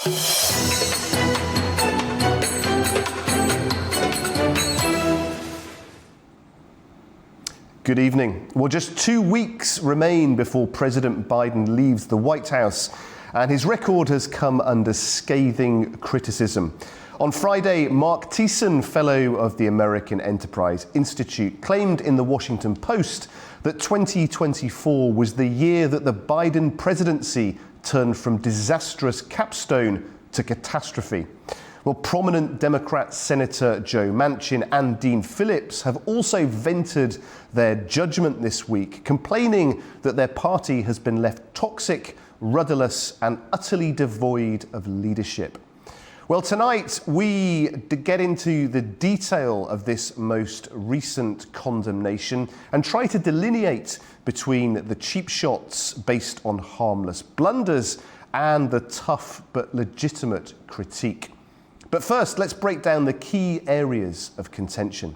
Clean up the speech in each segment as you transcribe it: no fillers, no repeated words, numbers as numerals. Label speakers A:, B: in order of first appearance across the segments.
A: Good evening. Well, just 2 weeks remain before President Biden leaves the White House, and his record has come under scathing criticism. On Friday, Mark Thiessen, fellow of the American Enterprise Institute, claimed in the Washington Post that 2024 was the year that the Biden presidency turned from disastrous capstone to catastrophe. Well, prominent Democrat Senator Joe Manchin and Dean Phillips have also vented their judgment this week, complaining that their party has been left toxic, rudderless, and utterly devoid of leadership. Well, tonight we get into the detail of this most recent condemnation and try to delineate between the cheap shots based on harmless blunders and the tough but legitimate critique. But first, let's break down the key areas of contention.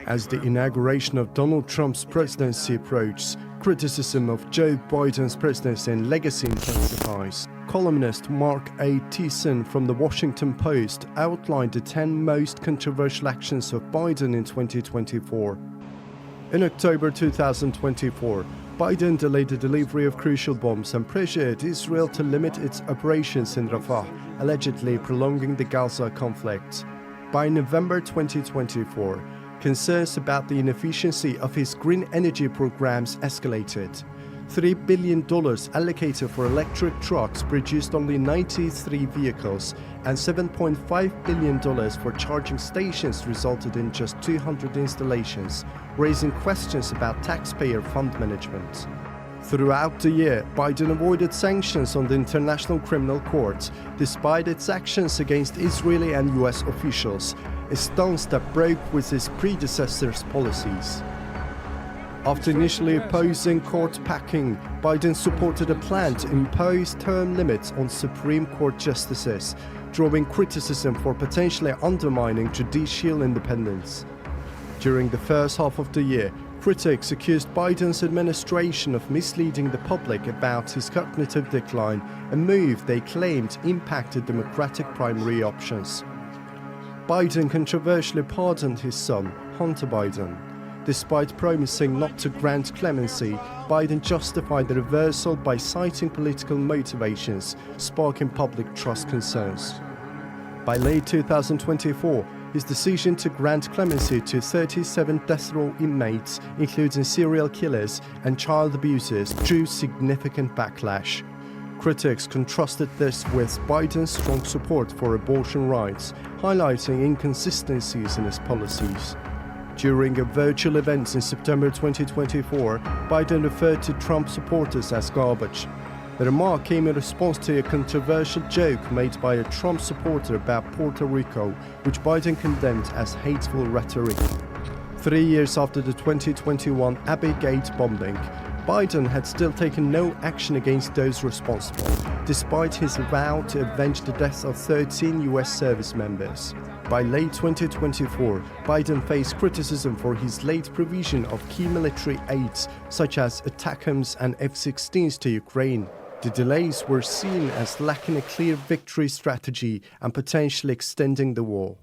B: As the inauguration of Donald Trump's presidency approaches, criticism of Joe Biden's presidency and legacy intensifies. Columnist Mark A. Thiessen from the Washington Post outlined the 10 most controversial actions of Biden in 2024. In October 2024, Biden delayed the delivery of crucial bombs and pressured Israel to limit its operations in Rafah, allegedly prolonging the Gaza conflict. By November 2024, concerns about the inefficiency of his green energy programs escalated. $3 billion allocated for electric trucks produced only 93 vehicles, and $7.5 billion for charging stations resulted in just 200 installations, raising questions about taxpayer fund management. Throughout the year, Biden avoided sanctions on the International Criminal Court, despite its actions against Israeli and US officials, a stance that broke with his predecessor's policies. After initially opposing court packing, Biden supported a plan to impose term limits on Supreme Court justices, drawing criticism for potentially undermining judicial independence. During the first half of the year, critics accused Biden's administration of misleading the public about his cognitive decline, a move they claimed impacted Democratic primary options. Biden controversially pardoned his son, Hunter Biden. Despite promising not to grant clemency, Biden justified the reversal by citing political motivations, sparking public trust concerns. By late 2024, his decision to grant clemency to 37 death row inmates, including serial killers and child abusers, drew significant backlash. Critics contrasted this with Biden's strong support for abortion rights, highlighting inconsistencies in his policies. During a virtual event in September 2024, Biden referred to Trump supporters as garbage. The remark came in response to a controversial joke made by a Trump supporter about Puerto Rico, which Biden condemned as hateful rhetoric. 3 years after the 2021 Abbey-Gate bombing, Biden had still taken no action against those responsible, despite his vow to avenge the deaths of 13 US service members. By late 2024, Biden faced criticism for his late provision of key military aids, such as ATACMS and F-16s to Ukraine. The delays were seen as lacking a clear victory strategy and potentially extending the war.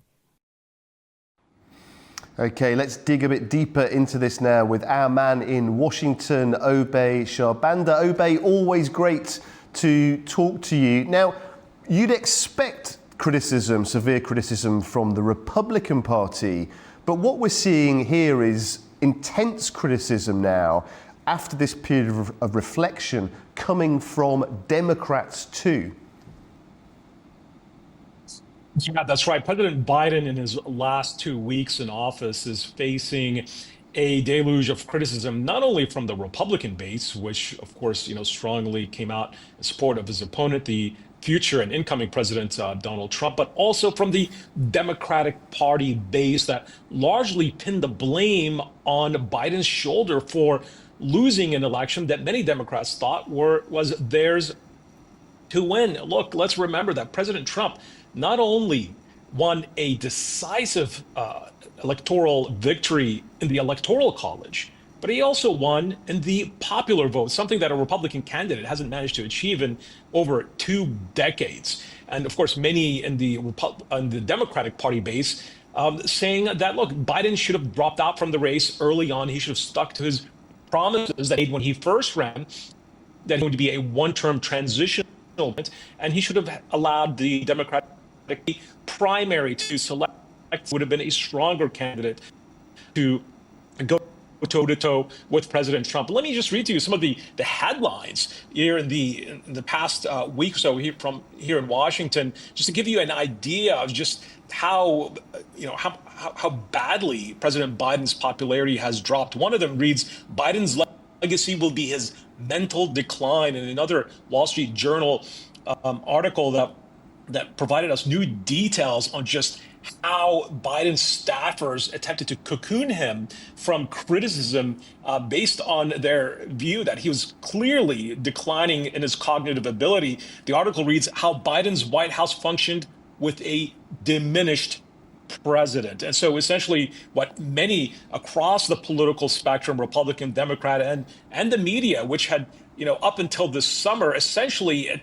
A: Okay, let's dig a bit deeper into this now with our man in Washington, Obey Sharbanda. Obey, always great to talk to you. Now, you'd expect criticism, severe criticism from the Republican Party, but what we're seeing here is intense criticism now after this period of reflection coming from Democrats too.
C: Yeah, that's right. President Biden in his last 2 weeks in office is facing a deluge of criticism, not only from the Republican base, which of course, strongly came out in support of his opponent, the future and incoming president, Donald Trump, but also from the Democratic Party base that largely pinned the blame on Biden's shoulder for losing an election that many Democrats thought was theirs to win. Look, let's remember that President Trump not only won a decisive electoral victory in the Electoral College, but he also won in the popular vote, something that a Republican candidate hasn't managed to achieve in over 2 decades. And of course, many in the Democratic Party base saying that, look, Biden should have dropped out from the race early on. He should have stuck to his promises that he made when he first ran, that he would be a one-term transitional, and he should have allowed the Democratic primary to select would have been a stronger candidate to go toe-to-toe with President Trump. Let me just read to you some of the headlines here in the past week or so here in Washington, just to give you an idea of just how how badly President Biden's popularity has dropped. One of them reads, Biden's legacy will be his mental decline. And another Wall Street Journal article that provided us new details on just how Biden's staffers attempted to cocoon him from criticism based on their view that he was clearly declining in his cognitive ability. The article reads, how Biden's White House functioned with a diminished president. And so essentially what many across the political spectrum, Republican, Democrat, and the media, which had up until this summer, essentially,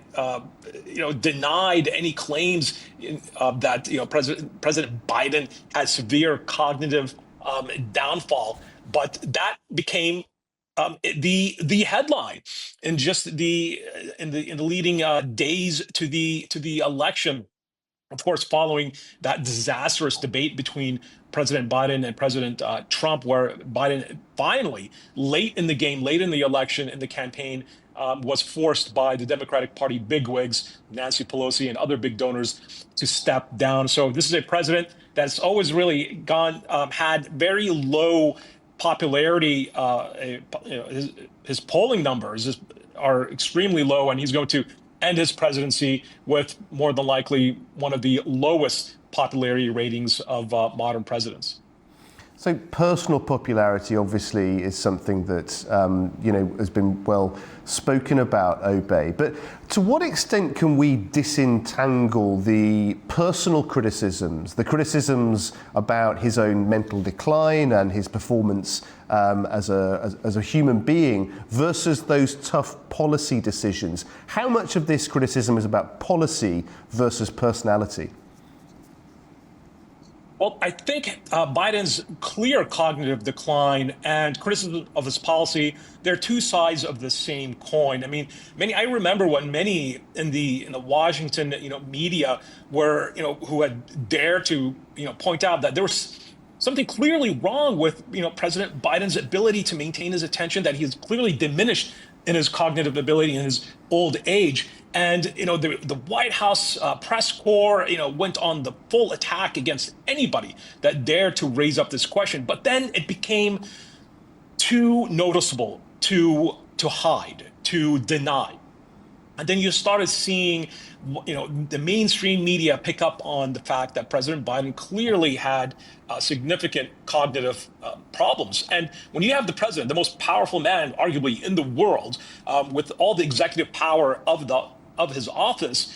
C: denied any claims that President Biden had severe cognitive downfall. But that became the headline in just in the leading days to the election. Of course, following that disastrous debate between President Biden and President Trump, where Biden finally, late in the game, late in the election, in the campaign, was forced by the Democratic Party bigwigs, Nancy Pelosi and other big donors, to step down. So this is a president that's always really had very low popularity. His polling numbers are extremely low, and he's going to end his presidency with more than likely one of the lowest popularity ratings of modern presidents.
A: So personal popularity obviously is something that has been well spoken about, Obey. But to what extent can we disentangle the personal criticisms, the criticisms about his own mental decline and his performance as a human being versus those tough policy decisions? How much of this criticism is about policy versus personality?
C: Well, I think Biden's clear cognitive decline and criticism of his policy, they're two sides of the same coin. I mean, I remember when many in the Washington, media were, who had dared to, point out that there was something clearly wrong with, President Biden's ability to maintain his attention, that he is clearly diminished in his cognitive ability in his old age. And, the White House press corps, went on the full attack against anybody that dared to raise up this question. But then it became too noticeable to hide, to deny. And then you started seeing, the mainstream media pick up on the fact that President Biden clearly had significant cognitive problems. And when you have the president, the most powerful man, arguably, in the world, with all the executive power of his office,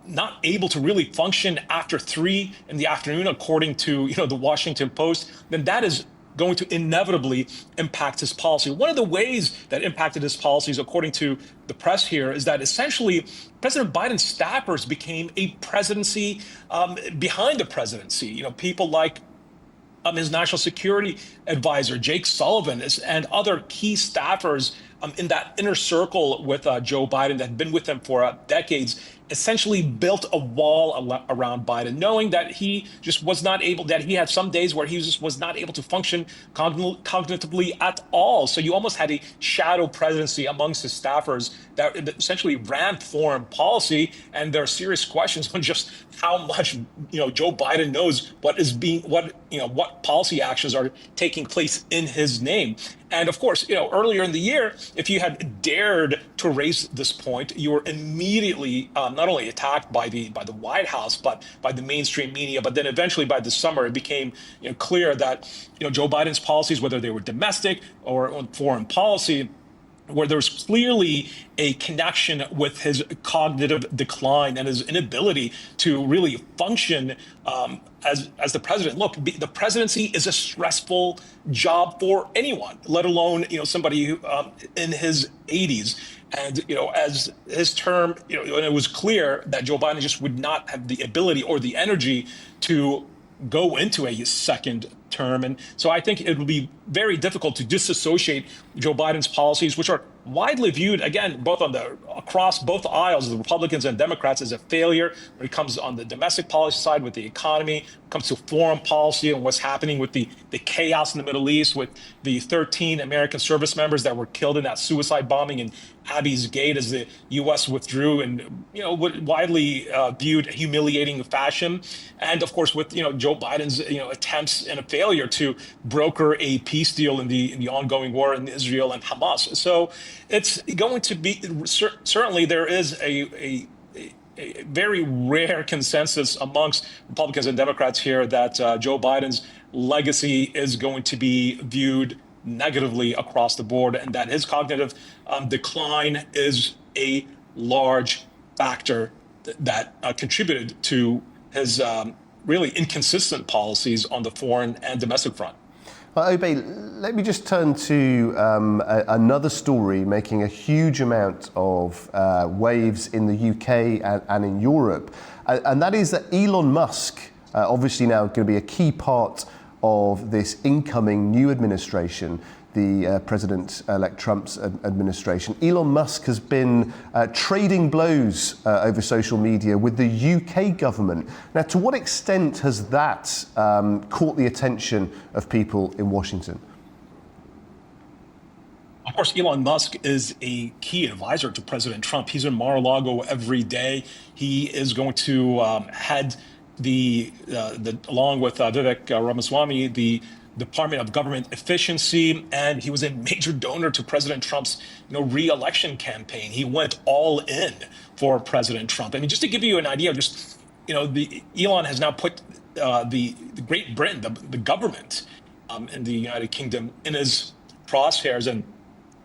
C: not able to really function after 3 in the afternoon, according to the Washington Post, then that is going to inevitably impact his policy. One of the ways that impacted his policies, according to the press here, is that essentially President Biden's staffers became a presidency behind the presidency. People like his national security advisor, Jake Sullivan, and other key staffers in that inner circle with Joe Biden that had been with him for decades, essentially built a wall around Biden, knowing that he just was not able, that he had some days where he just was not able to function cognitively at all. So you almost had a shadow presidency amongst his staffers that essentially ran foreign policy. And there are serious questions on just how much, Joe Biden knows what policy actions are taking place in his name. And of course, earlier in the year, if you had dared to raise this point, you were immediately not only attacked by the White House, but by the mainstream media. But then eventually by the summer, it became clear that Joe Biden's policies, whether they were domestic or on foreign policy, where there's clearly a connection with his cognitive decline and his inability to really function as the president. Look, the presidency is a stressful job for anyone, let alone somebody who, in his 80s. And as his term, and it was clear that Joe Biden just would not have the ability or the energy to go into a second term. And so I think it will be very difficult to disassociate Joe Biden's policies, which are widely viewed, again, across both aisles, the Republicans and Democrats, as a failure when it comes on the domestic policy side with the economy, comes to foreign policy and what's happening with the chaos in the Middle East, with the 13 American service members that were killed in that suicide bombing in Abbey's Gate as the U.S. withdrew in widely viewed humiliating fashion, and of course with Joe Biden's attempts and a failure to broker a peace deal in the ongoing war in Israel and Hamas. So it's going to be certainly there is a very rare consensus amongst Republicans and Democrats here that Joe Biden's legacy is going to be viewed negatively across the board, and that his cognitive decline is a large factor that contributed to his really inconsistent policies on the foreign and domestic front.
A: Obey, let me just turn to another story making a huge amount of waves in the UK and in Europe, and that is that Elon Musk, obviously now going to be a key part of this incoming new administration, the President-elect Trump's administration. Elon Musk has been trading blows over social media with the UK government. Now, to what extent has that caught the attention of people in Washington?
C: Of course, Elon Musk is a key advisor to President Trump. He's in Mar-a-Lago every day. He is going to head along with Vivek Ramaswamy, the Department of Government Efficiency, and he was a major donor to President Trump's re-election campaign. He went all in for President Trump. I mean, just to give you an idea, Elon has now put the Great Britain, the government in the United Kingdom, in his crosshairs. And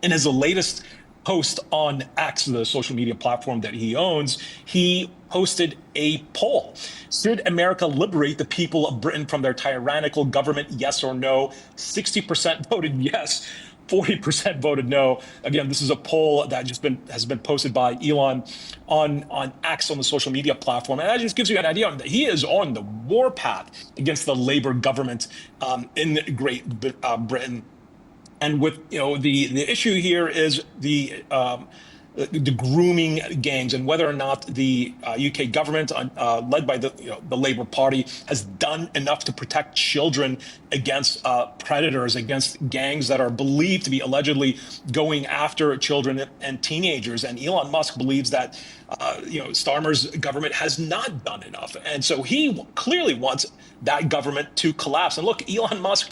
C: in his latest post on X, the social media platform that he owns, he hosted a poll. Should America liberate the people of Britain from their tyrannical government, yes or no? 60% voted yes, 40% voted no. Again, this is a poll that has been posted by Elon on X, on the social media platform. And that just gives you an idea that he is on the warpath against the Labour government in Great Britain. And with the issue here is the grooming gangs, and whether or not the UK government, led by the Labour Party, has done enough to protect children against predators, against gangs that are believed to be allegedly going after children and teenagers. And Elon Musk believes that Starmer's government has not done enough, and so he clearly wants that government to collapse. And look, Elon Musk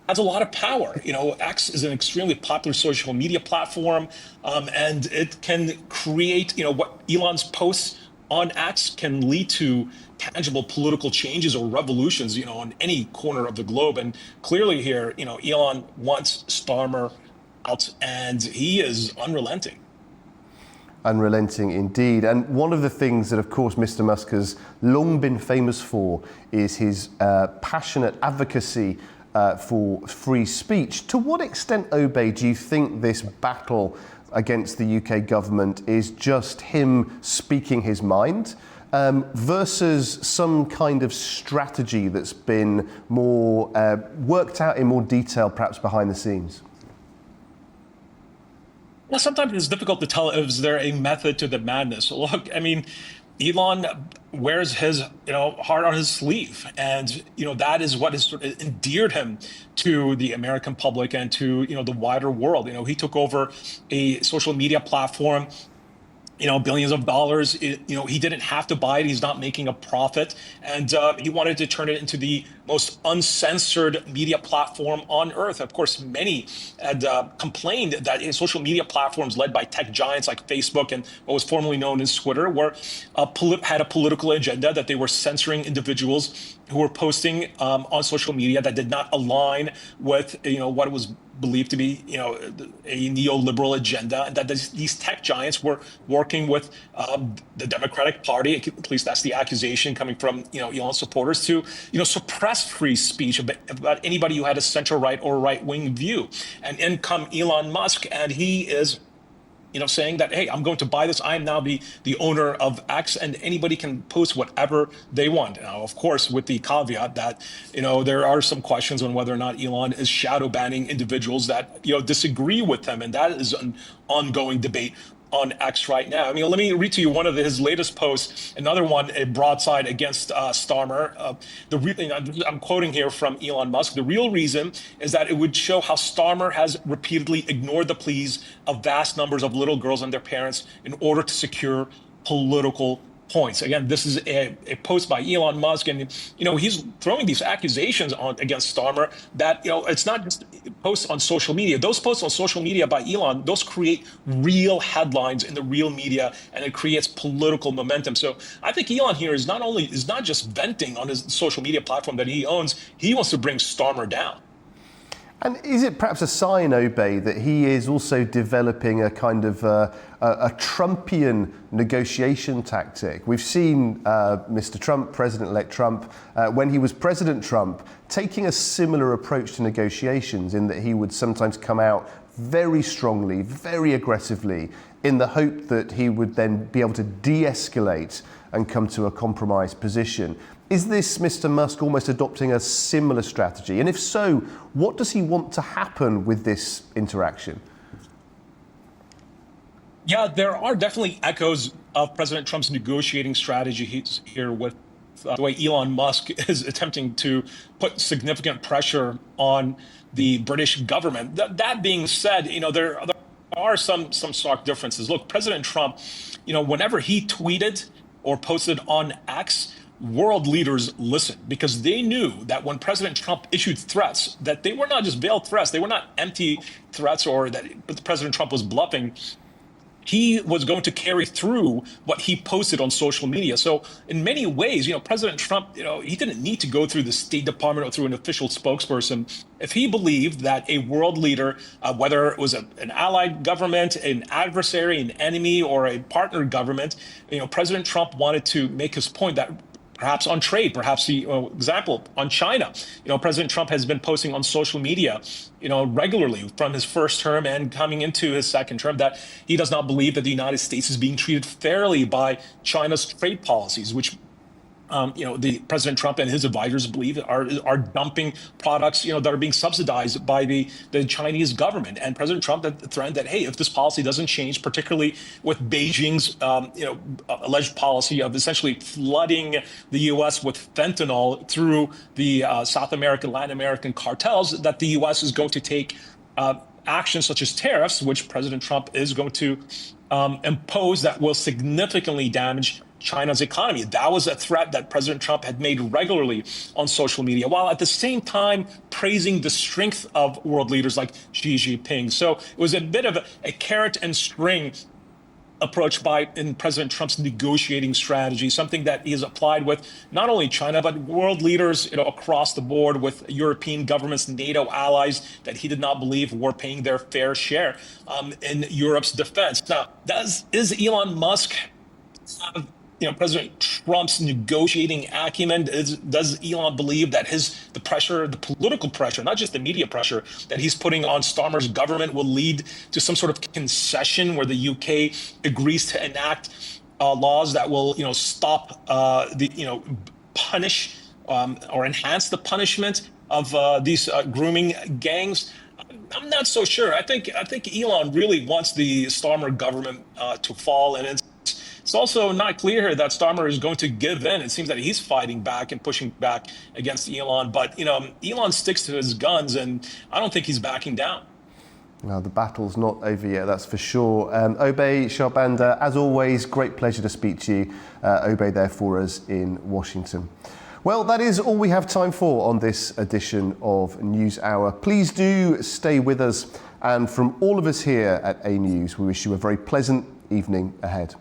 C: has a lot of power. X is an extremely popular social media platform, and it can create, what Elon's posts on X can lead to tangible political changes or revolutions, on any corner of the globe. And clearly here, Elon wants Starmer out, and he is unrelenting.
A: Unrelenting indeed. And one of the things that, of course, Mr. Musk has long been famous for is his passionate advocacy for free speech. To what extent, Obey, do you think this battle against the UK government is just him speaking his mind versus some kind of strategy that's been more worked out in more detail, perhaps behind the scenes?
C: Well, sometimes it's difficult to tell, is there a method to the madness? Look, I mean, Elon wears his heart on his sleeve, and that is what has sort of endeared him to the American public and to the wider world. He took over a social media platform, billions of dollars. He didn't have to buy it. He's not making a profit, and he wanted to turn it into the most uncensored media platform on earth. Of course, many had complained that social media platforms led by tech giants like Facebook and what was formerly known as Twitter had a political agenda, that they were censoring individuals who were posting on social media that did not align with what was believed to be a neoliberal agenda, and that these tech giants were working with the Democratic Party, at least that's the accusation coming from Elon supporters, to suppress free speech about anybody who had a center-right or right-wing view. And in come Elon Musk, and he is saying that, hey, I'm going to buy this. I am now the owner of X, and anybody can post whatever they want. Now, of course, with the caveat that, there are some questions on whether or not Elon is shadow banning individuals that, disagree with him. And that is an ongoing debate on X right now. I mean, let me read to you one of his latest posts, another one, a broadside against Starmer. I'm quoting here from Elon Musk. The real reason is that it would show how Starmer has repeatedly ignored the pleas of vast numbers of little girls and their parents in order to secure political points. Again, this is a post by Elon Musk, and he's throwing these accusations against Starmer that it's not just posts on social media. Those posts on social media by Elon, those create real headlines in the real media, and it creates political momentum. So I think Elon here is not just venting on his social media platform that he owns. He wants to bring Starmer down.
A: And is it perhaps a sign, Obey, that he is also developing a kind of a Trumpian negotiation tactic? We've seen Mr. Trump, President-elect Trump, when he was President Trump, taking a similar approach to negotiations, in that he would sometimes come out very strongly, very aggressively, in the hope that he would then be able to de-escalate and come to a compromise position. Is this Mr. Musk almost adopting a similar strategy? And if so, what does he want to happen with this interaction?
C: Yeah, there are definitely echoes of President Trump's negotiating strategy here with the way Elon Musk is attempting to put significant pressure on the British government. That being said, there are some stark differences. Look, President Trump, whenever he tweeted or posted on X, world leaders listened, because they knew that when President Trump issued threats, that they were not just veiled threats, they were not empty threats, or that President Trump was bluffing. He was going to carry through what he posted on social media. So in many ways, President Trump, he didn't need to go through the State Department or through an official spokesperson. If he believed that a world leader, whether it was an allied government, an adversary, an enemy, or a partner government, President Trump wanted to make his point that perhaps on trade, perhaps example on China. President Trump has been posting on social media, regularly from his first term and coming into his second term, that he does not believe that the United States is being treated fairly by China's trade policies, which the President Trump and his advisors believe are dumping products, that are being subsidized by the Chinese government. And President Trump threatened that, hey, if this policy doesn't change, particularly with Beijing's, alleged policy of essentially flooding the U.S. with fentanyl through the South American, Latin American cartels, that the U.S. is going to take actions such as tariffs, which President Trump is going to impose, that will significantly damage China's economy. That was a threat that President Trump had made regularly on social media, while at the same time praising the strength of world leaders like Xi Jinping. So it was a bit of a carrot and string approach in President Trump's negotiating strategy, something that he has applied with not only China, but world leaders across the board, with European governments, NATO allies that he did not believe were paying their fair share in Europe's defense. Now, is Elon Musk have President Trump's negotiating acumen? Does Elon believe that the political pressure, not just the media pressure, that he's putting on Starmer's government will lead to some sort of concession where the UK agrees to enact laws that will, stop punish or enhance the punishment of these grooming gangs? I'm not so sure. I think Elon really wants the Starmer government to fall, and it's also not clear here that Starmer is going to give in. It seems that he's fighting back and pushing back against Elon. But, Elon sticks to his guns, and I don't think he's backing down.
A: Well, the battle's not over yet, that's for sure. Obey Sharbanda, as always, great pleasure to speak to you. Obey there for us in Washington. Well, that is all we have time for on this edition of Newshour. Please do stay with us, and from all of us here at A News, we wish you a very pleasant evening ahead.